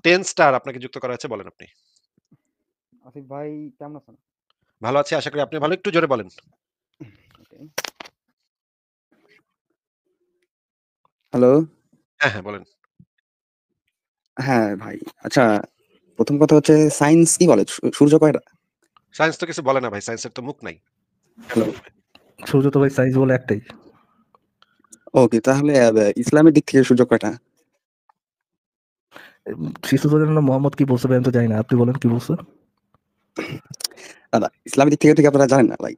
10 star আপনাকে যুক্ত করা হয়েছে, বলেন আপনি। আসিফ ভাই কেমন আছেন? ভালো আছি, আশা করি আপনি ভালো। একটু জোরে বলেন। ওকে। হ্যালো। হ্যাঁ, হ্যাঁ, বলেন। হ্যাঁ ভাই। আচ্ছা, ১ম কথা হচ্ছে সায়েন্স কি বলে? সূর্য কয়টা? সায়েন্স তো কিছু বলে না ভাই, সায়েন্সের তো মুখ নাই। হ্যালো। সূর্য তো ভাই সাইজ বলে একটাই। ওকে, তাহলে ইসলামের দিক থেকে সূর্য কয়টা? শিশুদের জন্য মোহাম্মদ কি বলছে ভাই আমি তো জানি না। আপনি বলেন কি বলছে? দাদা, ইসলামের দিক থেকে তো কি আপনারা জানেন না ভাই?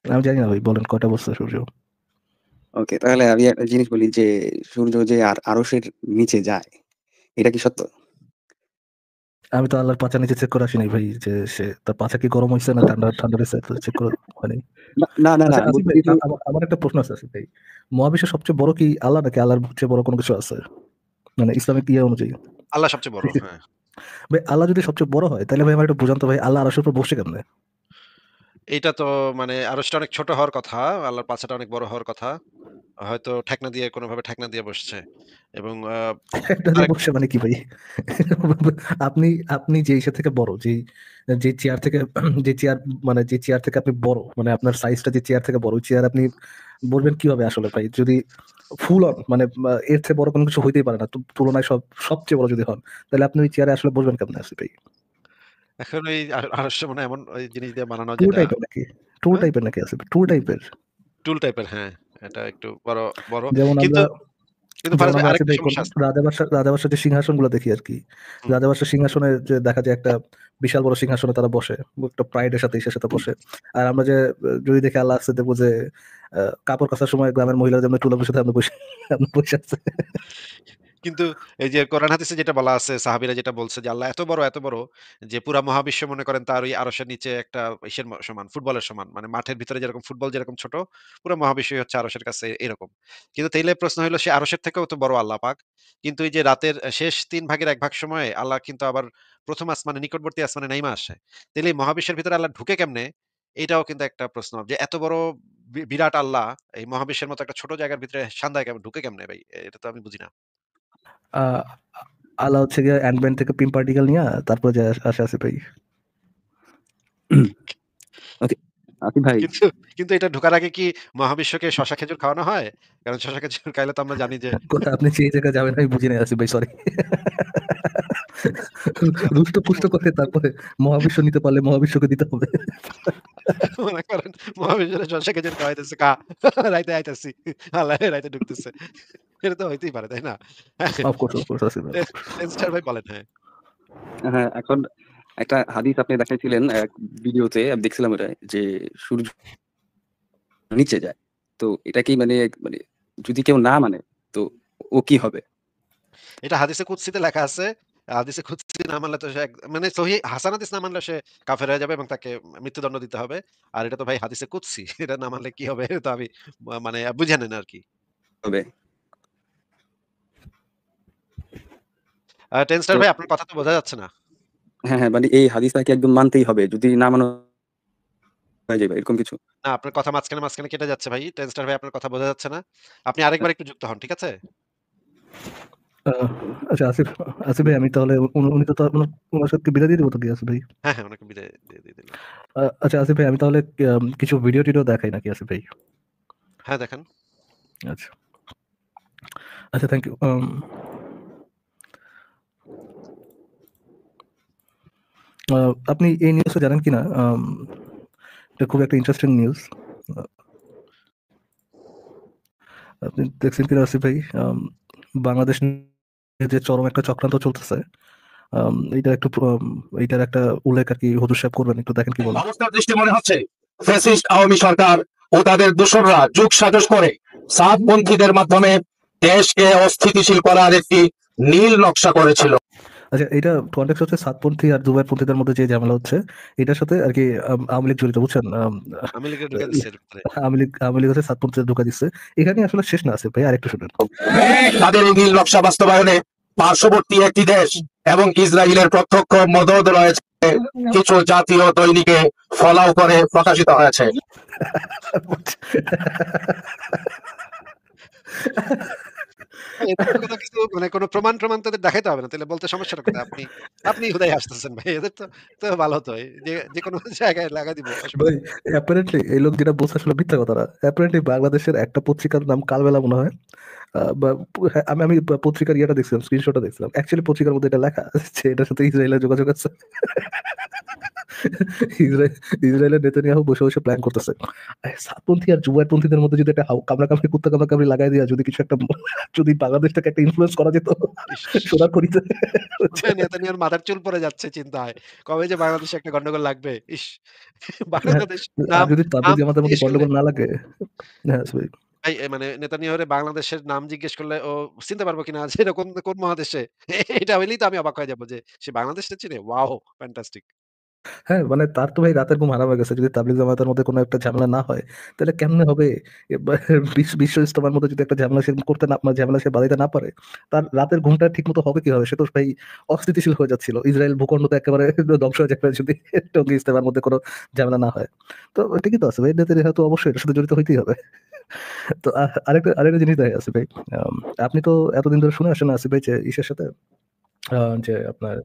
আমি জানি না ভাই, বলেন কয়টা বলছে সূর্য? ওকে, তাহলে আমি একটা জিনিস বলি যে সূর্য যে আরশের নিচে যায়, এটা কি সত্য? আমি তো আল্লাহর পাছা নিচে চেক করে আসি নাই ভাই, যে সে তার পাছা কি গরম হইছে না ঠান্ডা ঠান্ডা হইছে চেক করে হয়নি। না, না, না, না, আচ্ছা আমি আসিফ বলছি ভাই, যে আমার একটা প্রশ্ন আছে আসিফ ভাই। মহাবিশ্বের সবচেয়ে বড় কি আল্লাহ, নাকি আল্লাহর চেয়ে বড় কোনো কিছু আছে? মানে ইসলামিক ইয়ে অনুযায়ী। আল্লাহ সবচেয়ে বড়, হ্যাঁ। ভাই আল্লাহ যদি সবচেয়ে বড় হয় তাহলে ভাই আমার একটু বোঝান তো ভাই, আল্লাহ আরশের উপর বসে কেমনে? এইটা তো মানে আরশটা অনেক ছোট হওয়ার কথা, আল্লাহর পাছাটা অনেক বড় হওয়ার কথা। হয়তো ঠেকনা দিয়ে কোনভাবে ঠেকনা দিয়ে বসছে এবং একটা দিয়ে বসে মানে কি ভাই? আপনি আপনি যে ইসে থেকে বড়, যে চেয়ার থেকে যে চেয়ার মানে যে চেয়ার থেকে আপনি বড়, মানে আপনার সাইজটা যে চেয়ার থেকে বড়, ওই চেয়ার আপনি বলবেন কিভাবে আসলে ভাই? যদি ফুল অন মানে এর থেকে বড় কোনো কিছু হইতেই পারে না তুলনায় সবচেয়ে বড় যদি হন, তাহলে আপনি ওই চেয়ারে আসলে বসবেন কেমনে আসলে ভাই? এখন ওই আরশটা মনে হয় এমন ওই জিনিস দিয়ে বানানো টুল যেটা, টাইপের নাকি? টুল হ্যাঁ? টাইপের নাকি আছে? টুল টাইপের। টুল টাইপের, হ্যাঁ। এটা একটু বড়, বড়। যেমন কিন্তু আমরা কিন্তু যেমন ফারাজ ভাই আমরা আসি আরেকটা ভাই সমস্যা আছে। রাজা বাদশার যে সিংহাসনগুলো দেখি আরকি। হুম। রাজা বাদশার সিংহাসনে যে দেখা যায় একটা বিশাল বড় সিংহাসনে তারা বসে। একটা প্রাইডের সাথে ইসের সাথে বসে। আর আমরা যে যদি দেখি আল্লাহ আছে, দেখবো যে কাপড় কাচার সময় গ্রামের মহিলারা যেমন টুলে বসে থাকে, আমরা বসে আছে। কিন্তু এই যে কোরআন হাদিসে যেটা বলা আছে, সাহাবীরা যেটা বলছে যে আল্লাহ এত বড়, এত বড় যে পুরা মহাবিশ্ব মনে করেন তার ওই আরশের নিচে একটা ইসের সমান, ফুটবলের সমান। মানে মাঠের ভিতরে যেরকম ফুটবল যেরকম ছোট, পুরা মহাবিশ্বই হচ্ছে আরশের কাছে এরকম। কিন্তু তাইলে প্রশ্ন হইলো সে আরশের থেকেও তো বড় আল্লাহ পাক। কিন্তু এই যে রাতের শেষ ৩ ভাগের ১ ভাগ সময়ে আল্লাহ কিন্তু আবার ১ম আসমানে নিকটবর্তী আসমানে নাইমা আসে। তাইলে এই মহাবিশ্বের ভিতরে আল্লাহ ঢুকে কেমনে? এটাও কিন্তু একটা প্রশ্ন। যে এত বড় বিরাট আল্লাহ এই মহাবিশ্বের মতো একটা ছোট জায়গার ভিতরে শান্দায় কেমন ঢুকে কেমনে ভাই? এটা তো আমি বুঝি না। আ আল্লাহ হচ্ছে গিয়ে অ্যান্ড-ম্যান থেকে পিম পার্টিকেল নিয়া তারপরে যায় আসে আসিফ ভাই। ওকে, আসিফ ভাই। কিন্তু কিন্তু এটা ঢোকার আগে কি মহাবিশ্বকে শসা খেজুর খাওয়ানো হয়? কারণ শসা খেজুর খাইলে তো আমরা জানি যে কোথায় আপনি যে জায়গায় যাবেন আমি বুঝি নাই আসিফ ভাই, সরি। রুষ্ট-পুষ্ট করে তারপরে মহাবিশ্ব নিতে পারলে মহাবিশ্বকে দিতে হবে। মনে করেন মহাবিশ্বরে শসা খেজুর খাওয়াইতেছে রাইতে আইতাছি। আল্লাহ রাইতে ঢুকতেছে। এটা তো হইতেই পারে, তাই না? অফ কোর্স আসিফ ভাই। টেনস্টার ভাই বলেন, হ্যাঁ। হ্যাঁ, এখন একটা হাদিস আপনি দেখাইছিলেন এক ভিডিওতে, আমি দেখছিলাম ওটা যে সূর্য নিচে যায়। তো এটা কি মানে মানে যদি কেউ না মানে তো ও কি হবে? এটা হাদিসে কুদসিতে লেখা আছে। হাদিসে কুদসি না মানলে তো সে মানে সহিহ হাসান হাদিস না মানলে সে কাফের হয়ে যাবে এবং তাকে মৃত্যুদণ্ড দিতে হবে। আর এটা তো ভাই হাদিসে কুদসি। এটা না মানলে কি হবে? এটা তো আমি মানে বুঝে নেন আরকি। হবে। টেনস্টার তো ভাই আপনার কথা তো বোঝা যাচ্ছে না। হ্যাঁ, হ্যাঁ, মানে এই হাদিসটা কি একদম মানতেই হবে? যদি না মানো হয়ে যাবে এরকম কিছু? না, আপনার কথা মাঝখানে কেটে যাচ্ছে ভাই। টেনস্টার ভাই আপনার কথা বোঝা যাচ্ছে না। আপনি আরেকবার একটু যুক্ত হন, ঠিক আছে? আ আচ্ছা আসিফ ভাই, আমি তাহলে উনি তো উনার সাথে বিদায় দিয়ে দেব তো কি আসিফ ভাই? হ্যাঁ, হ্যাঁ, ওনাকে বিদায় দিয়ে দিন। আচ্ছা আসিফ ভাই, আমি তাহলে কিছু ভিডিও-টিডিও দেখাই নাকি আসিফ ভাই? হ্যাঁ, দেখান। আচ্ছা। আচ্ছা, থ্যাংক ইউ। আপনি এই নিউজটা জানেন কিনা? এটা খুব একটা ইন্টারেস্টিং নিউজ। আপনি দেখছেন কিনা আসিফ ভাই? বাংলাদেশ নিয়ে যে চরম একটা চক্রান্ত চলতেছে, এইটার একটা উল্লেখ আরকি হুজুর সাহেব করবেন, একটু দেখেন কি বলেন। অবস্থার দৃষ্টি মনে হচ্ছে ফ্যাসিস্ট আওয়ামী সরকার ও তাদের দোসররা যুগ সাজস করে সাতপন্থীদের মাধ্যমে দেশকে অস্থিতিশীল করার একটি নীল নকশা করেছিল। আচ্ছা, এটা কনটেক্সট হচ্ছে সাতপন্থী আর জুবাইরপন্থীদের মধ্যে যে ঝামেলা হচ্ছে, এটার সাথে আরকি আওয়ামী লীগ জড়িত, বুঝছেন? আওয়ামী লীগের ঢুকাই দিচ্ছে এর ভিতরে। আওয়ামী লীগ হচ্ছে সাতপন্থীদের ধোঁকা দিচ্ছে। এখানে আসলে শেষ না আসিফ ভাই, আরেকটু শুনেন। তাদের এই নীল নকশা বাস্তবায়নে পার্শ্ববর্তী একটি দেশ এবং ইসরায়েলের প্রত্যক্ষ মদদ রয়েছে। কিছু জাতীয় দৈনিকে ফলাও করে প্রকাশিত হয়েছে। এদের তো কোনো কিছু মানে কোনো প্রমাণ তাদের দেখাইতে হবে না। তাহলে বলতে সমস্যাটা কোথায়? আপনি হুদাই হাসতেছেন ভাই। এদের তো ভালো তো। যেকোনো জায়গায় লাগায় দিব। অসুবিধা ভাই নেই। অ্যাপারেন্টলি এই লোক যেটা বলছে আসলে মিথ্যা কথা না। অ্যাপারেন্টলি বাংলাদেশের একটা পত্রিকার নাম কালবেলা মনে হয়। বা হ্যাঁ, আমি পত্রিকার ইয়েটা দেখছিলাম, স্ক্রিনশটটা দেখছিলাম। অ্যাকচুয়ালি পত্রিকার মধ্যে এটা লেখা যে এটার সাথে ইসরায়েলের যোগাযোগ আছে। ইসরায়েল ইসরায়েলের নেতানিয়াহু বসে বসে প্ল্যান করতেছে। সাতপন্থী আর জুবাইরপন্থীদের মধ্যে যদি একটা কামড়াকামড়ি কুত্তা কামড়াকামড়ি লাগাই দিয়া যদি কিছু একটা যদি বাংলাদেশটাকে একটা ইনফ্লুয়েন্স করা যেত ইস! সোনারপুরিতে। নেতানিয়াহুর মাথার চুল পড়ে যাচ্ছে চিন্তায়। কবে যে বাংলাদেশে একটা গন্ডগোল লাগবে। ইস! হ্যাঁ, বাংলাদেশ আর নাম যদি তাবলিগ নাম জামাতের মধ্যে জিজ্ঞেস করলে গন্ডগোল না লাগে। হ্যাঁ, সরি। ভাই মানে নেতানিয়াহুরে বাংলাদেশের নাম জিজ্ঞেস করলে ও চিনতে পারবো কিনা যে এটা কোন মহাদেশে? এটা হইলেই তো আমি অবাক হয়ে যাবো যে সে বাংলাদেশটা চিনে? ওয়াও! ফ্যান্টাস্টিক। হ্যাঁ, মানে তার তো ভাই রাতের ঘুম হারাম হয়ে গেছে। যদি তাবলিগ জামাতের মধ্যে কোনো একটা ঝামেলা না হয়, তাহলে কেমনে হবে? এবার বিশ্ব ইজতেমার মধ্যে যদি একটা ঝামেলা সে করতে না মানে ঝামেলা সে বাঁধাইতে না পারে, তার রাতের ঘুমটা ঠিকমতো হবে কিভাবে? সে তো ভাই অস্থিতিশীল হয়ে যাচ্ছিল। ইসরায়েল ভূখণ্ড তো একেবারে ধ্বংস হয়ে যাবে যদি টঙ্গী ইজতেমার মধ্যে কোনো ঝামেলা না হয়। তো ঠিকই তো আছে ভাই। নেতানিয়াহু তো অবশ্যই এটার সাথে জড়িত হইতেই হবে। তো আরেকটা জিনিস দেখা যাচ্ছে ভাই। আম আপনি তো এতদিন ধরে শুনে আসেন আসিফ ভাই যে ইসের সাথে যে আপনার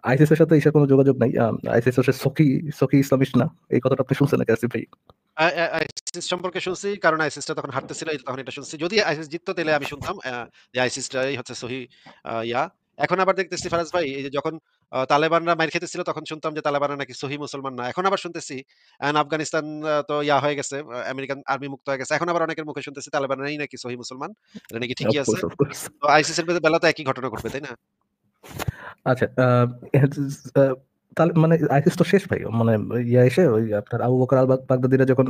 আইসিস এর সাথে ইসের কোনো যোগাযোগ নাই। আইসিস হচ্ছে সখী ইসলামিস্ট না। এই কথাটা আপনি শুনছেন নাকি আসিফ ভাই? আইসিস সম্পর্কে শুনছি কারণ আইসিসটা তখন হারতেছিল তখন এটা শুনছি। যদি আইসিস জিততো তাহলে আমি শুনতাম যে আইসিসটাই হচ্ছে সহি ইয়া। এখন আবার দেখতেছি ফারাজ ভাই এই যে যখন তালেবানরা মাইর খেতেছিল তখন শুনতাম যে তালেবানরা নাকি সহি মুসলমান না। এখন আবার শুনতেছি আফগানিস্তান তো ইয়া হয়ে গেছে, আমেরিকান আর্মি মুক্ত হয়ে গেছে। এখন আবার অনেকের মুখে শুনতেছি তালেবানরাই নাকি সহি মুসলমান। এটা নাকি ঠিকই আছে। Of course. তো আইসিসের বেলাতেও একই ঘটনা ঘটবে, তাই না? আচ্ছা, তাহলে মানে আইসিস তো শেষ ভাই। মানে ইয়া এসে ওই আপনার আবু বকর আল বাগদাদিরা যখন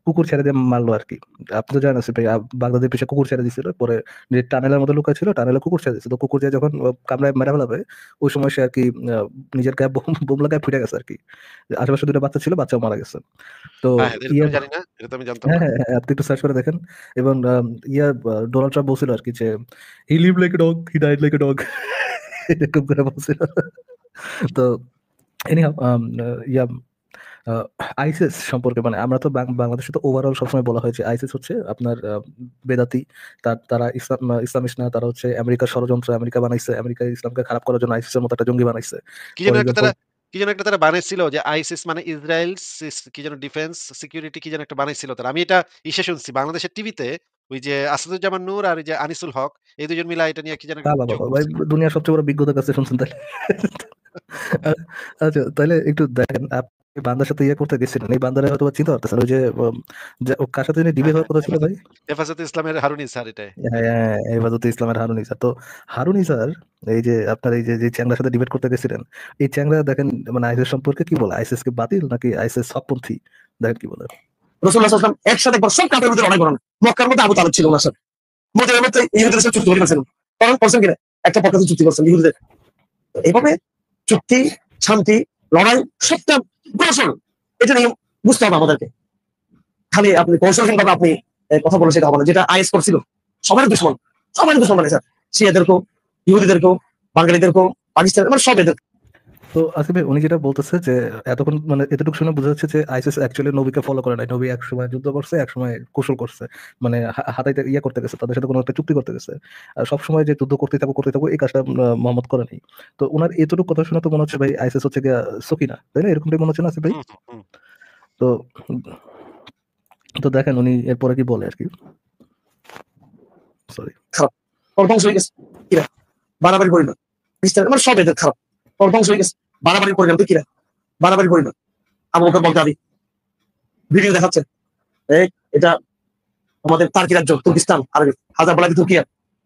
কুকুর ছেড়ে দিয়ে মারলো আরকি। আপনি তো জানেন আসিফ ভাই বাগদাদির পিছে কুকুর ছেড়ে দিছিল। পরে যে টানেলের মধ্যে লুকায় ছিল, টানেলে কুকুর ছেড়ে দিছিল। তো কুকুর যেয়ে যখন কামড়ায় মেরে ফেলাবে, ওই সময় সে আরকি নিজের গায়ে বোম লাগায় ফুইটা গেছে আরকি। আশেপাশে ২ টা বাচ্চা ছিল, বাচ্চাও মারা গেছে। তো হ্যাঁ, এটা তো ইয়া আমি জানি না। এটা তো আমি জানতাম হ্যাঁ, না। হ্যাঁ, হ্যাঁ, আপনি একটু সার্চ করে দেখেন। এবং ডোনাল্ড ট্রাম্প বলছিল আরকি যে, "he lived like a dog, he died like a dog" এরকম করে বলছিল। তো এনিহাউ ইয়া আ আইসিস সম্পর্কে মানে আমরা তো বাংলাদেশে তো ওভারঅল সবসময় বলা হয় যে আইসিস হচ্ছে আপনার বেদাতি। তারা ইসলামিস্ট না, তারা হচ্ছে আমেরিকার ষড়যন্ত্র, আমেরিকা বানাইছে। আমেরিকা ইসলামকে খারাপ করার জন্য আইসিসের মতো একটা জঙ্গি বানাইছে। কি যেন ফর একটা এক্সাম্পল তারা কি যেন একটা তারা বানাইছিল যে আইসিস মানে ইসরায়েল কি যেন ডিফেন্স সিকিউরিটি কি যেন একটা বানাইছিল তারা। আমি এটা শুনছি বাংলাদেশের টিভিতে ওই যে আসাদুজ্জামান নূর আর ওই যে আনিসুল হক এই ২ জন মিলা এটা নিয়ে কি যেন একটা বাবা! জোক ভাই করছিল। দুনিয়ার সবচেয়ে বড় বিজ্ঞতার কাছে শুনছেন তাইলে। আ আচ্ছা তাইলে একটু দেখেন আপনি বান্দার সাথে ইয়ে করতে গেছিলেন। এই বান্দারে হয়তোবা চিনতে পারতেছেন। ওই যে যে কার সাথে জানি ডিবেট হ্যাঁ, হওয়ার কথা ছিল ভাই? হেফাজতে ইসলামের হারুন ইসা এটাই। হ্যাঁ, হেফাজতে ইসলামের হারুন ইসা। তো হারুন ইসার এই যে আপনার এই যে চ্যাংড়ার সাথে ডিবেট করতে গেছিলেন, এই চ্যাংড়া দেখেন মানে আইসিস সম্পর্কে কি বলে? আইসিস কি বাতিল নাকি আইসিস হকপন্থী? দেখেন কি বলে। রাসূলুল্লাহ সাল্লাল্লাহু আলাইহি ওয়াসাল্লাম একসাথে একবার সব কাফের মধ্যে লড়াই করেন। মক্কার মধ্যে আবু তালেব ছিল ওনার সাথে। মদিনার মধ্যে ইহুদিদের সাথে চুক্তি করে ফেলছেন। তখন করছেন কিনা? একটা পক্ষে চুক্তি করছেন ইহুদিদের। এভাবে চুক্তি, শান্তি, লড়াই সবটা কৌশল। এটা নিয়ে বুঝতে হবে আমাদেরকে। খালি আপনি কৌশলহীনভাবে আপনি কথা বলে সেটা হবে না। যেটা আইএস করছিল সবারই দুশমন। সবারই দুশমন বানিয়েছে। শিয়াদেরকেও, ইহুদিদেরকেও, বাঙালিদেরকেও, পাকিস্তান মানে সব এদের। তো আসিফ ভাই উনি যেটা বলতেছে যে এতক্ষণ মানে এতটুকু শুনে বোঝা যাচ্ছে যে আইসিস অ্যাকচুয়ালি নবীকে ফলো করে নাই। নবী একসময় যুদ্ধ করছে, একসময় কৌশল করছে। মানে হাতাইতে ইয়ে করতে গেছে। তাদের সাথে কোনো একটা চুক্তি করতে গেছে। সবসময় যে যুদ্ধ করতেই থাকো এই কাজটা মোহাম্মদ করে নাই। তো উনার এতটুকু কথা শুনে তো মনে হচ্ছে ভাই আইসিস হচ্ছে গিয়া সকিনা। তাই না? এরকমটাই মনে হচ্ছে না আসিফ ভাই? হুম, হুম, হুম। তো তো দেখেন উনি এরপরে কি বলে আরকি। সরি। খারাপ। ওর ধ্বংস হয়ে গেছে। কিরা? বাড়াবাড়ি করি না। খ্রিস্টান মানে সব এদের খারাপ। ওর ধ্বংস হয়ে গেছে। বাড়াবাড়ি করি না। তুই কিরা? বাড়াবাড়ি করি না। আবু বকর বাগদাদি ভিডিও দেখাচ্ছে। এই এটা আমাদের তার্কি রাজ্য তুর্কিস্তান আরবি হাজার বলা তুর্কিয়া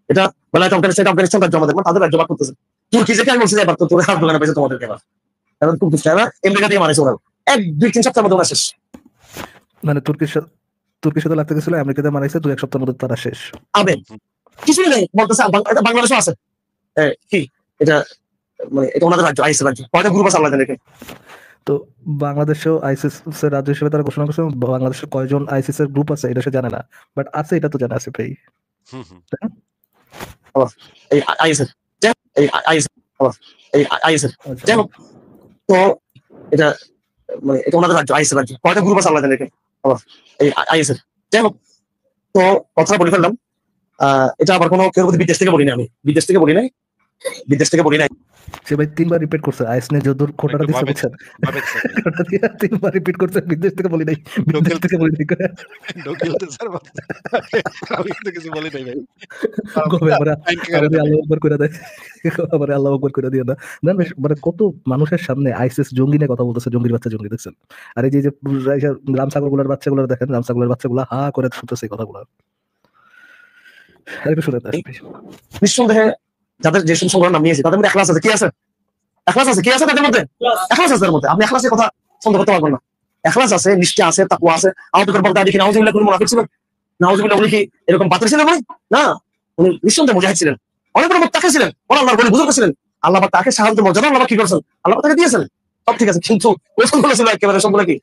এটা বেলায় আফগানিস্তান রাজ্য আমাদের তাদের রাজ্য ভাগ করতেছে তুর্কি যেটা আমি বলছি এবার তো তোর হাত দোকানে পেয়েছে তোমাদেরকে এবার এখন খুব দুষ্ট আমেরিকা দিয়ে মানেছে ওরা ১-২-৩ সপ্তাহের মধ্যে ওরা শেষ মানে তুর্কির সাথে লাগতে গেছিল আমেরিকাতে মারাইছে ২-১ সপ্তাহের মধ্যে তারা শেষ। আবে কিছুই নেই বলতেছে এটা বাংলাদেশও আছে কি এটা মানে এটা ওনাদের রাজ্য আইসি রাজ্য কয়টা গ্রুপ আছে আল্লাহ জানে তো বাংলাদেশেও আইসিস এর রাজ্য হিসেবে তারা ঘোষণা করছে। বাংলাদেশে কয়জন আইসিস এর গ্রুপ আছে এটা সে জানে না। বাট আছে এটা তো জানে আসিফ ভাই। হুম, হুম। এই আইএসএ এই আইএসএ এই আইএসএ আচ্ছা। যাই হোক তো এটা মানে এটা ওনাদের রাজ্য আইএসএ রাজ্য কয়টা গ্রুপ আছে আল্লাহ জানে এই আইএসএ যাই হোক তো কথা বলে ফেললাম এটা আবার কোনো কেউ বিদেশ থেকে বলি না, আমি বিদেশ থেকে বলি নাই, বিদেশ থেকে বলি নাই। সে ভাই 3 বার রিপিট করছে আইস নিয়ে যদুর খোটাটা একটু দিছে ভাবে বুঝছেন, ভাবেছে ভাই। খোটা দিয়ে 3 বার রিপিট করছে, বিদেশ থেকে বলি নাই, বিদেশ ডোকিল থেকে বলি নাই করে। ডোকিলতে স্যার বলছে। আমি কিন্তু কিছু বলি নাই ভাই। কবে আবার ফাইন করে আবার দেবে। আল্লাহু আকবার করে দেয়, আবার আল্লাহু আকবার করে দিয়ে না। না বেশ মানে কত মানুষের সামনে আইসিস জঙ্গি নিয়ে কথা বলতেছে, জঙ্গির বাচ্চা জঙ্গি দেখছেন। আর এই যে রামসাগরগুলোর বাচ্চাগুলো দেখেন, রামসাগরের বাচ্চাগুলো হা করে শুনতেছে এই কথাগুলো। আরেকটু শুনে আসেন ভাই। নিঃসন্দেহে যাদের যে সমস্ত সংগঠন নাম নিয়েছে তাদের মধ্যে এখলাস আছে, কি আছে? এখলাস আছে, কি আছে তাদের মধ্যে? এখলাস আছে তাদের মধ্যে, আপনি এখলাসের কথা সন্দেহ করতে পারবেন না। এখলাস আছে, নিষ্ঠা আছে, তাকওয়া আছে। আহত করে বলতে দেখি নাউজুবিল্লাহ কোন মুনাফিক ছিলেন? নাউজুবিল্লাহ উনি কি এরকম বাতিল ছিলেন ভাই? না, উনি নিঃসন্দেহে মুজাহিদ ছিলেন, অনেক বড় মুত্তাকি ছিলেন, ওরা আল্লাহর বলি বুজুর্গ ছিলেন। আল্লাহ পাক তাকে শাহাদাতের মর্যাদা আল্লাহ পাক কি করেছেন? আল্লাহ পাক তাকে দিয়েছেন, সব ঠিক আছে, কিন্তু রসুল বলেছিল একেবারে সবগুলো কি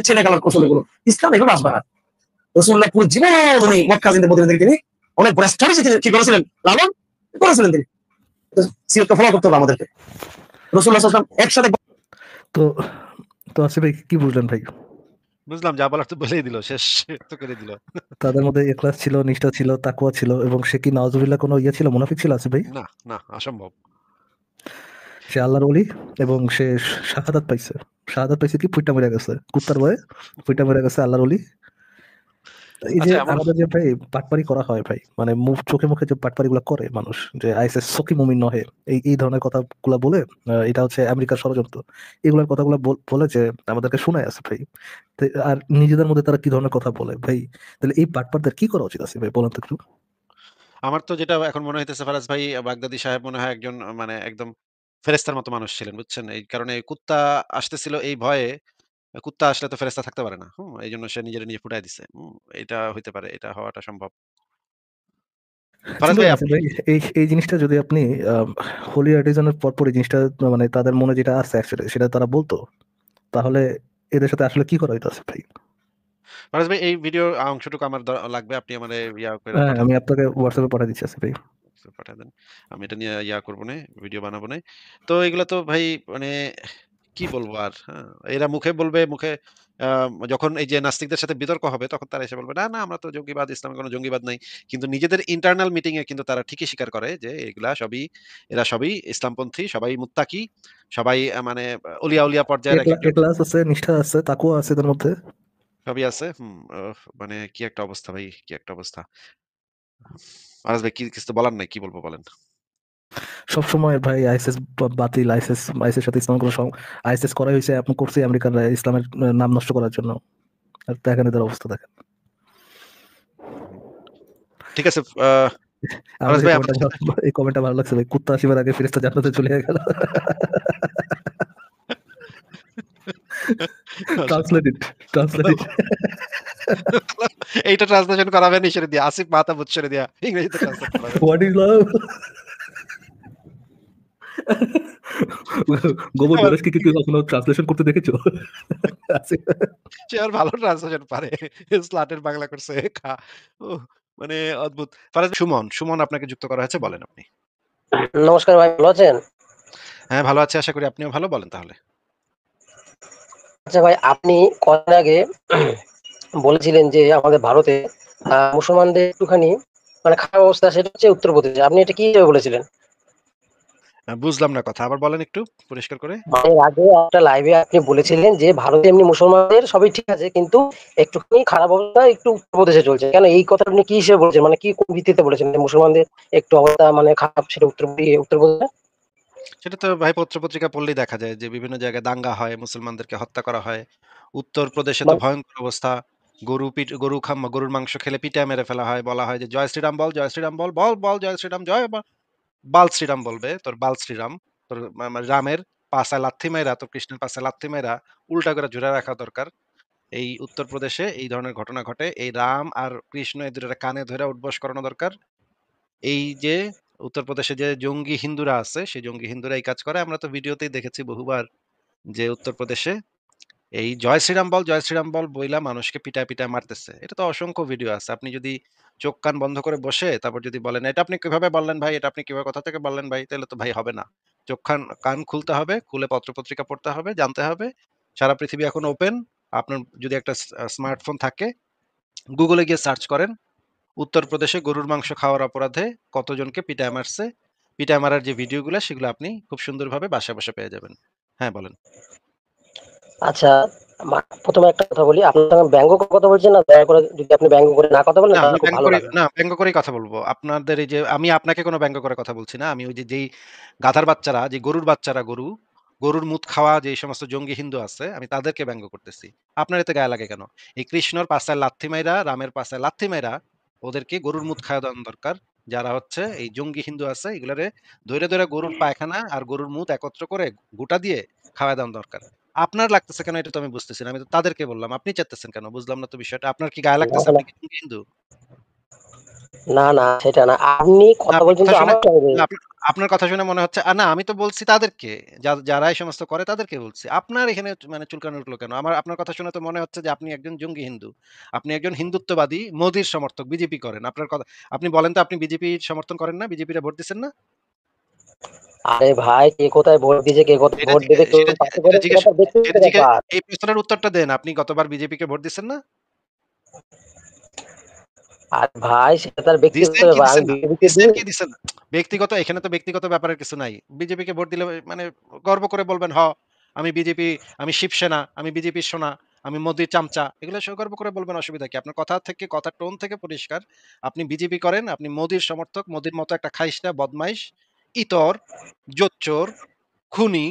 ছেলে কালার কৌশল, এগুলো ইসলাম এগুলো আসবে না। রসুল্লাহ পুরো জীবন উনি মক্কা জিন্দে মদিনা থেকে তিনি অনেক বড় স্ট্র্যাটেজি কি করেছিলেন, লালন করেছিলেন তিনি। সিরতকে ফলো করতে হবে আমাদেরকে। রসুল্লাহ সাল্লাল্লাহু আলাইহি ওয়াসাল্লাম একসাথে তো তো আসলে ভাই কি বুঝলেন ভাই? বুঝলাম, যা বলার তো বলেই দিল, শেষ তো করে দিল। তাদের মধ্যে ইখলাস ছিল, নিষ্ঠা ছিল, তাকওয়া ছিল, এবং সে কি নাউজুবিল্লাহ কোনো ইয়ে ছিল, মুনাফিক ছিল আসিফ ভাই? না, না, অসম্ভব। সে আল্লাহর ওলি এবং সে শাহাদাত পাইছে। শাহাদাত পাইছে কি ফুইটা মরে গেছে, কুত্তার ভয়ে ফুইটা মরে গেছে আল্লাহর ওলি। এই যে আচ্ছা এমন আমাদের যে ভাই পাটপারি করা হয় ভাই, মানে মুখ চোখে মুখে যে পাটপারি গুলা করে মানুষ, যে আইএসএস সকি মুমিন নহে, এই ধরনের কথাগুলা বলে এটা হচ্ছে আমেরিকার ষড়যন্ত্র, এগুলার কথাগুলো বলে যে আমাদেরকে শোনায় আছে ভাই। আর নিজেদের মধ্যে তারা কি ধরনের কথা বলে ভাই, তাহলে এই পাটপারদের কি করা উচিত আছে ভাই, বলেন তো একটু। আমার তো যেটা এখন মনে হইতেছে ফারাজ ভাই, বাগদাদী সাহেব মনে হয় একজন মানে একদম ফেরেশতার মতো মানুষ ছিলেন, বুঝছেন? এই কারণে কুত্তা আসতেছিল এই ভয়ে, কুত্তা আসলে তো ফেরেশতা থাকতে পারে না। এইজন্য সে নিজেরে নিজে ফুটায় দিছে। এটা হইতে পারে, এটা হওয়াটা সম্ভব। ফারাজ চিন্তা ভাই করেন আপনি আছেন ভাই, এই এই জিনিসটা যদি আপনি হোলি আর্টিজানের পরপর এই জিনিসটা মানে তাদের মনে যেটা আছে অ্যাকচুয়ালি সেটা তারা বলতো, তাহলে এদের সাথে আসলে কি করা হইতো আছে ভাই? ফারাজ ভাই এই ভিডিও অংশটুকু আমার লাগবে। আপনি আমারে ইয়া করে হ্যাঁ, পাঠান। আমি আপনাকে হোয়াটসঅ্যাপে পাঠিয়ে দিচ্ছি আছে ভাই। পাঠায় দেন। আমি এটা নিয়ে ইয়া করব নে, ভিডিও বানাবো নে। তো এগুলা তো ভাই মানে কি বলবো আর, হ্যাঁ? এরা মুখে বলবে, মুখে আ যখন এই যে নাস্তিকদের সাথে বিতর্ক হবে তখন তারা এসে বলবে, "না, না আমরা তো জঙ্গিবাদ, ইসলামে কোনো জঙ্গিবাদ নাই।" কিন্তু নিজেদের ইন্টারনাল মিটিং এ কিন্তু তারা ঠিকই স্বীকার করে যে এগুলা সবই, এরা সবই ইসলামপন্থী, সবাই মুত্তাকি, সবাই মানে অলিয়া, উলিয়া পর্যায়ের একেকজন এক্লাস আছে, নিষ্ঠা আছে, তাকওয়া আছে এদের মধ্যে। সবই আছে। মানে কি একটা অবস্থা ভাই, কি একটা অবস্থা। আরাজ ভাই কিছু তো বলার নাই। কি বলবো বলেন? সবসময় ভাই আইএসএস বাতিল, আইএসএস সাথে ইসলাম কোনো আইএসএস করা হয়েছে, আপনি করছে আমেরিকার ইসলামের নাম নষ্ট করার জন্য। আর দেখেন এদের অবস্থা দেখেন। হুম। ঠিক আছে। আমার আরাজ ভাই আমার এই কমেন্টটা ভালো লাগছে ভাই, কুত্তা আসিবার আগে ফেরেশতা জান্নাতে চলে গেল। ট্রান্সলেট ইট, ট্রান্সলেট ইট। এইটা ট্রান্সলেশন করাবেন ইসরে দিয়া, আসিফ মাহতাবুদ ছেড়ে দিয়া ইংরেজিতে ট্রান্সলেট করাবেন। What is love? গোবর আবার গণেশকে কি কেউ কখনো ট্রান্সলেশন করতে দেখেছো? আছে। সে আর ভালো ট্রান্সলেশন পারে। স্লাটের বাংলা করছে ওহ! মানে অদ্ভুত। সুমন আপনাকে যুক্ত করা হয়েছে, বলেন আপনি। নমস্কার ভাই, ভালো আছেন? হ্যাঁ, ভালো আছি, আশা করি আপনিও ভালো। বলেন তাহলে। আচ্ছা ভাই, আপনি কদিন আগে বলেছিলেন যে আমাদের ভারতে মুসলমানদের একটুখানি মানে খারাপ অবস্থা, সেটা হচ্ছে উত্তরপ্রদেশে। আপনি এটা কি হিসেবে বলেছিলেন? বুঝলাম না কথা। আবার বলেন একটু পরিষ্কার করে। এর আগে একটা লাইভে আপনি বলেছিলেন যে ভারতে এমনি মুসলমানদের সবই ঠিক আছে, কিন্তু একটুখানি খারাপ অবস্থা একটু উত্তরপ্রদেশে চলছে। কেন এই কথা আপনি কি হিসেবে বলেছেন, মানে কি কোন ভিত্তিতে বলেছেন যে মুসলমানদের একটু অবস্থা মানে খারাপ, সেটা উত্তরপ্রদেশে? সেটা তো ভাই পত্র-পত্রিকা পড়লেই দেখা যায় যে বিভিন্ন জায়গায় দাঙ্গা হয়, মুসলমানদেরকে হত্যা করা হয়। উত্তরপ্রদেশে তো মানে ভয়ংকর অবস্থা। গরুর মাংস খেলে পিটায় মেরে ফেলা হয়। বলা হয় যে, "জয় শ্রীরাম বল, জয় শ্রীরাম বল, বল, বল জয় শ্রীরাম, বাল শ্রীরাম বলবে। তোর বাল শ্রীরাম। তোর রামের পাছায় লাথি মাইরা, তোর কৃষ্ণের পাছায় লাথি মাইরা উল্টা করে ঝুলায় রাখা দরকার।" এই উত্তরপ্রদেশে এই ধরনের ঘটনা ঘটে। এই রাম আর কৃষ্ণ এই দুইটারে কানে ধইরা উঠবস করানো দরকার। এই যে উত্তরপ্রদেশে যে জঙ্গি হিন্দুরা আছে, সেই জঙ্গি হিন্দুরা এই কাজ করে। আমরা তো ভিডিওতেই দেখেছি বহুবার যে উত্তরপ্রদেশে এই জয় শ্রীরাম বল বইলা মানুষকে পিটায়, পিটায় মারতেছে। এটা তো অসংখ্য ভিডিও আছে। আপনি যদি চোখ কান বন্ধ করে বসে তারপর যদি বলেন, "এটা আপনি কিভাবে বললেন ভাই? এটা আপনি কিভাবে কোথা থেকে বললেন ভাই?" তাহলে তো ভাই হবে না। কান খুলতে হবে, খুলে পত্র-পত্রিকা পড়তে হবে, জানতে হবে। সারা পৃথিবী এখন ওপেন। আপনার যদি একটা স্মার্টফোন থাকে, গুগলে গিয়ে সার্চ করেন। উত্তরপ্রদেশে গরুর মাংস খাওয়ার অপরাধে কতজনকে পিটায় মারছে, পিটায় মারার যে ভিডিওগুলা সেগুলো আপনি খুব সুন্দরভাবে বাসায় বসে পেয়ে যাবেন। হ্যাঁ, বলেন। আচ্ছা, প্রথমে একটা কথা বলি, আপনার সঙ্গে ব্যঙ্গ করে কথা বলছেন না, দয়া করে যদি আপনি ব্যঙ্গ করে না কথা বলেন না, তাহলে আমি খুব ব্যঙ্গ ভালো করে লাগবে। না, ব্যঙ্গ করেই কথা বলব। আপনাদের এই যে আমি আপনাকে কোনো ব্যঙ্গ করে কথা বলছি না। আমি ওই যে যেই গাধার বাচ্চারা, যে গরুর বাচ্চারা গরুর মুত খাওয়া যে সমস্ত জঙ্গি হিন্দু আছে, আমি তাদেরকে ব্যঙ্গ করতেছি। আপনার এতে গায়ে লাগে কেন? এই কৃষ্ণর পাছায় লাথি মাইরা, রামের পাছায় লাথি মাইরা ওদেরকে গরুর মুত খাওয়া দেওয়ান দরকার। যারা হচ্ছে এই জঙ্গি হিন্দু আছে এগুলারে ধইরা, ধইরা গরুর পায়খানা আর গরুর মুত একত্র করে গোটা দিয়ে খাওয়ায় দেওয়ান দরকার। আপনার লাগতেছে কেন এটা তো আমি বুঝতেছি না। আমি তো তাদেরকে বললাম। আপনি চেতেছেন কেন? বুঝলাম না তো বিষয়টা। আপনার কি গায়ে না, লাগতেছে? না, আপনি কি জঙ্গি হিন্দু? না, না, সেটা না। আপনি না, কথা আপনার বলছেন কথা তো শুনে আমার সঙ্গে। না, আপনার কথা শুনে মনে হচ্ছে না আমি তো বলছি তাদেরকে। যারা এই সমস্ত করে তাদেরকে বলছি। আপনার এখানে মানে চুলকানি উঠলো কেন? আপনার কথা শুনে তো মনে হচ্ছে যে আপনি একজন জঙ্গি হিন্দু। আপনি একজন হিন্দুত্ববাদী, মোদির সমর্থক, বিজেপি করেন। আপনার কথা আপনি বলেন তো আপনি বিজেপির সমর্থন করেন না? বিজেপিরে ভোট দিচ্ছেন না? আরে ভাই, কে কোথায় ভোট দিয়েছে, কে কোথায় সেটা ভোট জিজ্ঞে দেবে, কেউ সেটা পাশে করে, সেটা জিজ্ঞেস সেটা ব্যক্তিগত সেটা জিজ্ঞে ব্যাপার। এই প্রশ্নের উত্তরটা দেন। আপনি গতবার বিজেপিকে ভোট দিচ্ছেন না? আর ভাই, সেটা তার ব্যক্তিগত দিছেন কি ব্যাপার, আমি দিছেন না? বিজেপিকে দিছেন দিই। কি দিছেন না? ব্যক্তিগত এখানে তো ব্যক্তিগত ব্যাপারের কিছু নাই। বিজেপিকে ভোট দিলে মানে গর্ব করে বলবেন, আমি বিজেপি, আমি শিবসেনা, আমি বিজেপির সোনা, আমি মোদির চামচা। এগুলো সব গর্ব করে বলবেন, অসুবিধা কি? আপনার কথা থেকে কথার টোন থেকে পরিষ্কার। আপনি বিজেপি করেন, আপনি মোদির সমর্থক, মোদির মতো একটা খাইস্টা, বদমাইশ, ইতর, জোচ্চোর, খুনি,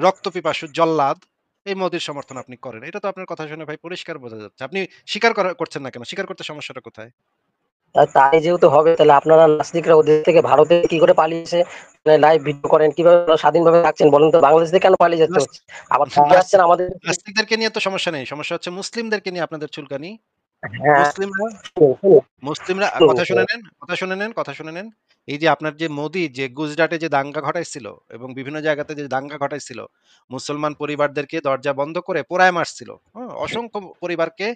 রক্তপিপাসু, জল্লাদ এই মোদির সমর্থন আপনি করেন। এটা তো আপনার কথা শুনে ভাই পরিষ্কার বোঝা যাচ্ছে। আপনি স্বীকার করছেন না কেন? স্বীকার করতে সমস্যাটা কোথায়? তাই যেহেতু হবে, তাহলে আপনারা নাস্তিকরা ওদের থেকে ভারতে কি করে পালিয়েছে, লাইভ ভিডিও করেন, কিভাবে ওরা স্বাধীনভাবে থাকছেন বলুন তো, বাংলাদেশ থেকে কেন পালিয়ে যেতে নাস হচ্ছে, আবার ফিরে আসছেন নাস্তিক আমাদের। নাস্তিকদেরকে নিয়ে তো সমস্যা নেই। সমস্যা হচ্ছে মুসলিমদেরকে নিয়ে আপনাদের চুলকানি। হ্যাঁ, মুসলিমরা শুনুন, শুনুন, মুসলিমরা শুনুন, কথা শুনে শুনুন। নেন, কথা শুনে নেন, কথা শুনে নেন। এই যে আপনার যে মোদি যে গুজরাটে যে দাঙ্গা ঘটাইছিল এবং বিভিন্ন জায়গাতে যে দাঙ্গা ঘটাইছিল, মুসলমান পরিবারদেরকে দরজা বন্ধ করে পোড়ায় মারছিল। অসংখ্য পরিবারকে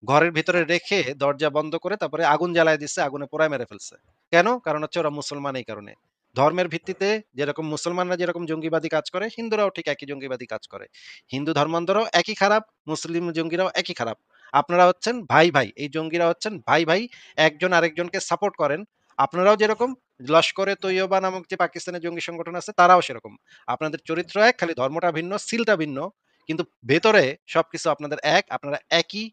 ঘরের ভিতরে রেখে দরজা বন্ধ করে তারপরে আগুন জ্বালায় দিচ্ছে, আগুনে পোড়ায় মেরে ফেলছে। কেন? কারণ হচ্ছে ওরা মুসলমান এই কারণে। ধর্মের ভিত্তিতে যেরকম মুসলমানরা যেরকম জঙ্গিবাদী কাজ করে, হিন্দুরাও ঠিক একই জঙ্গিবাদী কাজ করে। হিন্দু ধর্মান্ধরও একই খারাপ, মুসলিম জঙ্গিরাও একই খারাপ। আপনারা হচ্ছেন ভাই, ভাই। এই জঙ্গিরা হচ্ছেন ভাই, ভাই। একজন আরেকজনকে সাপোর্ট করেন। আপনারাও যেরকম লস্করে তৈয়বা নামক যে পাকিস্তানের জঙ্গি সংগঠন আছে তারাও সেরকম। আপনাদের চরিত্র এক, খালি ধর্মটা ভিন্ন, সিলটা ভিন্ন। কিন্তু ভেতরে সবকিছু আপনাদের এক। আপনারা একই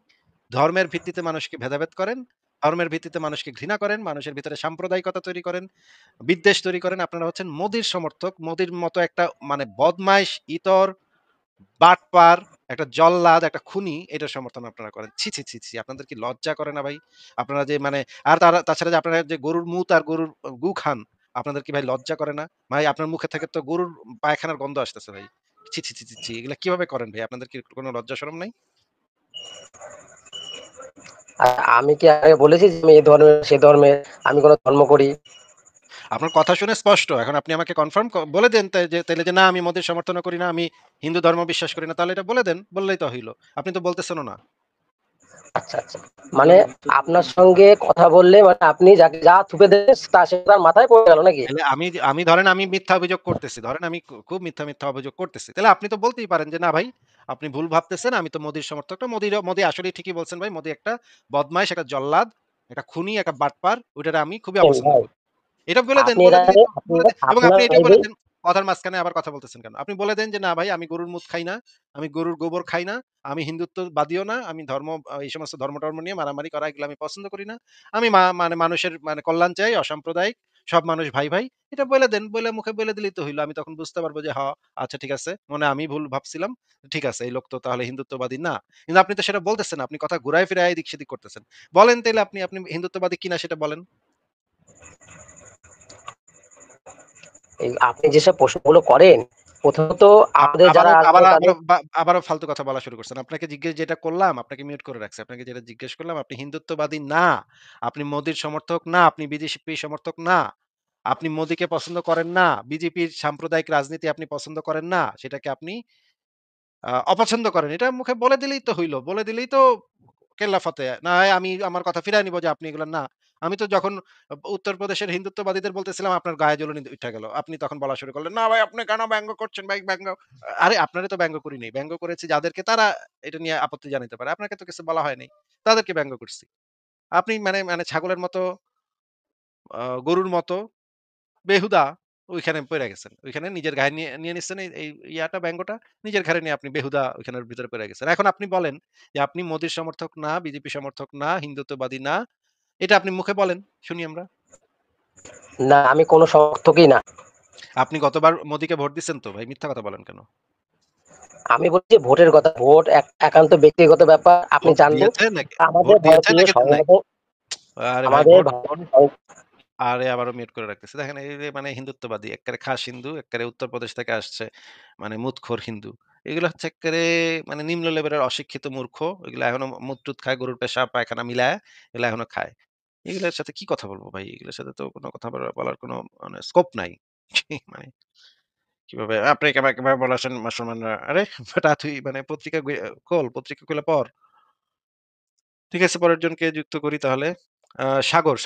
ধর্মের ভিত্তিতে মানুষকে ভেদাভেদ করেন, ধর্মের ভিত্তিতে মানুষকে ঘৃণা করেন, মানুষের ভিতরে সাম্প্রদায়িকতা তৈরি করেন, বিদ্বেষ তৈরি করেন। আপনারা হচ্ছেন মোদির সমর্থক। মোদির মতো একটা মানে বদমাইশ, ইতর, বাটপার, একটা জল্লাদ, একটা খুনি এটার সমর্থন আপনারা করেন। ছি, ছি, ছি, ছি! আপনাদের কি লজ্জা করে না ভাই? আপনারা যে মানে আর তাছাড়া যে আপনারা যে গরুর মুত আর গরুর গু খান, আপনাদের কি ভাই লজ্জা করে না? ভাই আপনার মুখে থেকে তো গরুর পায়খানার গন্ধ আসতেছে ভাই। ছি, ছি, ছি, ছি, ছি! এগুলা কিভাবে করেন ভাই? আপনাদের কি কোনো লজ্জা শরম নাই? আর আমি কি আগে বলেছি যে আমি এই ধর্মের, সে ধর্মের, আমি কোনো ধর্ম করি? আপনার কথা শুনে স্পষ্ট। এখন আপনি আমাকে কনফার্ম বলে দেন তাইলে যে, "না আমি মোদির সমর্থনও করি না, আমি হিন্দু ধর্ম বিশ্বাস করি না।" তাহলে এটা বলে দেন। বললেই তো হইল। আপনি তো বলতেছেনও না। আচ্ছা, আচ্ছা। মানে আপনার সঙ্গে কথা বললে মানে আপনি যাকে যা থুপে দেবেন তা সে তার মাথায় পড়ে গেল নাকি? তাইলে আমি ধরেন আমি মিথ্যা অভিযোগ করতেছি। ধরেন আমি খুব মিথ্যা অভিযোগ করতেছি। তাহলে আপনি তো বলতেই পারেন যে, "না ভাই, আপনি ভুল ভাবতেছেন। আমি তো মোদির সমর্থক না। মোদি আসলেই ঠিকই বলছেন ভাই। মোদি একটা বদমাইশ, একটা জল্লাদ, একটা খুনি, একটা বাটপার। ওইটারে আমি খুবই অপছন্দ ভাই, করি।" এটা বলে দেন, আপনি বলে এটা দিলেই তো আপনি বলে এটা দেন এবং আপনার আপনি এটাও লাইভে, বলে দেন, কথার মাঝখানে আবার কথা বলতেছেন কেন? আপনি বলে দেন যে, "না ভাই আমি গরুর মুত খাই না, আমি গরুর গোবর খাই না, আমি হিন্দুত্ববাদীও না, আমি এই সমস্ত ধর্ম-টর্ম নিয়ে মারামারি করা এগুলো আমি পছন্দ করি না। আমি মানে মানুষের মানে কল্যাণ চাই, অসাম্প্রদায়িক, সব মানুষ ভাই, ভাই।" এটা বলে দেন, মুখে বলে দিলেই তো হইল। আমি তখন বুঝতে পারবো যে, আচ্ছা ঠিক আছে। মনে হয় আমি ভুল ভাবছিলাম। ঠিক আছে, এই লোক তো তাহলে হিন্দুত্ববাদী না। কিন্তু আপনি তো সেটা বলতেছেন না। আপনি কথা ঘুরায় ফিরায় এদিক সেদিক করতেছেন। বলেন তাইলে আপনি হিন্দুত্ববাদী কিনা সেটা বলেন। এই আপনি যেসব প্রশ্নগুলো করেন, প্রথমত আমাদের যারা আবারও আছে আবারও তাদের। আবারও আবারও ফালতু কথা বলা শুরু করছেন। আপনাকে যেটা করলাম, আপনাকে মিউট করে রাখছি। আপনাকে যেটা জিজ্ঞেস করলাম, আপনি হিন্দুত্ববাদী না। আপনি মোদির সমর্থক না, আপনি বিজেপি সমর্থক না। আপনি মোদিকে পছন্দ করেন না। বিজেপির সাম্প্রদায়িক রাজনীতি আপনি পছন্দ করেন না। সেটাকে আপনি অপছন্দ করেন। এটা মুখে বলে দিলেই তো হইল। বলে দিলেই তো কেল্লা ফতে। না হয় আমি আমার কথা ফিরায় নিব যে আপনি এগুলা না। আমি তো যখন উত্তরপ্রদেশের হিন্দুত্ববাদীদের বলতেছিলাম আপনার গায়ে জ্বলুনি উইঠা গেল। আপনি তখন বলা শুরু করলেন, "না ভাই আপনি কেন ব্যঙ্গ করছেন ভাই ব্যঙ্গ।" আরে আপনারে তো ব্যঙ্গ করি নাই। ব্যঙ্গ করেছি যাদেরকে তারা এটা নিয়ে আপত্তি জানাতে পারে। আপনাকে তো কিছু বলা হয় নাই। তাদেরকে ব্যঙ্গ করছি। আপনি মানে মানে ছাগলের মতো গরুর মতো বেহুদা ওইখানে পইড়া গেছেন। ওইখানে নিজের ঘাড়ে নিয়ে নিয়ে নিচ্ছেন এই ইয়াটা ব্যঙ্গটা নিজের ঘাড়ে নিয়ে আপনি বেহুদা ওইখানের ভিতরে পইড়া গেছেন। এখন আপনি বলেন যে আপনি মোদির সমর্থক না, বিজেপি সমর্থক না, হিন্দুত্ববাদী না। এটা আপনি মুখে বলেন, শুনি আমরা। না, আমি কোনো সমর্থকই না। আপনি গতবার মোদিকে ভোট দিছেন তো ভাই, মিথ্যা কথা বলেন কেন? আমি বলছি ভোটের কথা। ভোট একান্ত ব্যক্তিগত ব্যাপার। আপনি ভোট জানবেন দিয়েছেন নাকি? আমাদের ভোট দিয়েছেন ভারতীয় নাকি দেন নাই? সংবিধানে আরে ভাই আমাদের ভোট ভারতীয় আরে আবারও মিউট করে রাখতেছি। দেখেন এই যে মানে হিন্দুত্ববাদী, এক্কারে খাস হিন্দু, এক্কারে উত্তরপ্রদেশ থেকে আসছে। মানে মুতখোর হিন্দু। এগুলো হচ্ছে এক্কারে মানে নিম্ন লেভেলের অশিক্ষিত মূর্খ। এগুলো এখনো মুত-টুত খায়, গরুর পেশাব পায়খানা মিলায়া এগুলো এখনো খায়। এগুলোর সাথে কি কথা বলবো ভাই? এগুলোর সাথে তো কোনো কথা বলার কোনো মানে স্কোপ নাই। মানে কিভাবে আপনি কিভাবে বলেছেন মুসলমানরা, আরে বেটা তুই মানে পত্রিকা খোল, পত্রিকা খুলে পড়। ঠিক আছে, পরের জনকে যুক্ত করি তাহলে। সাগর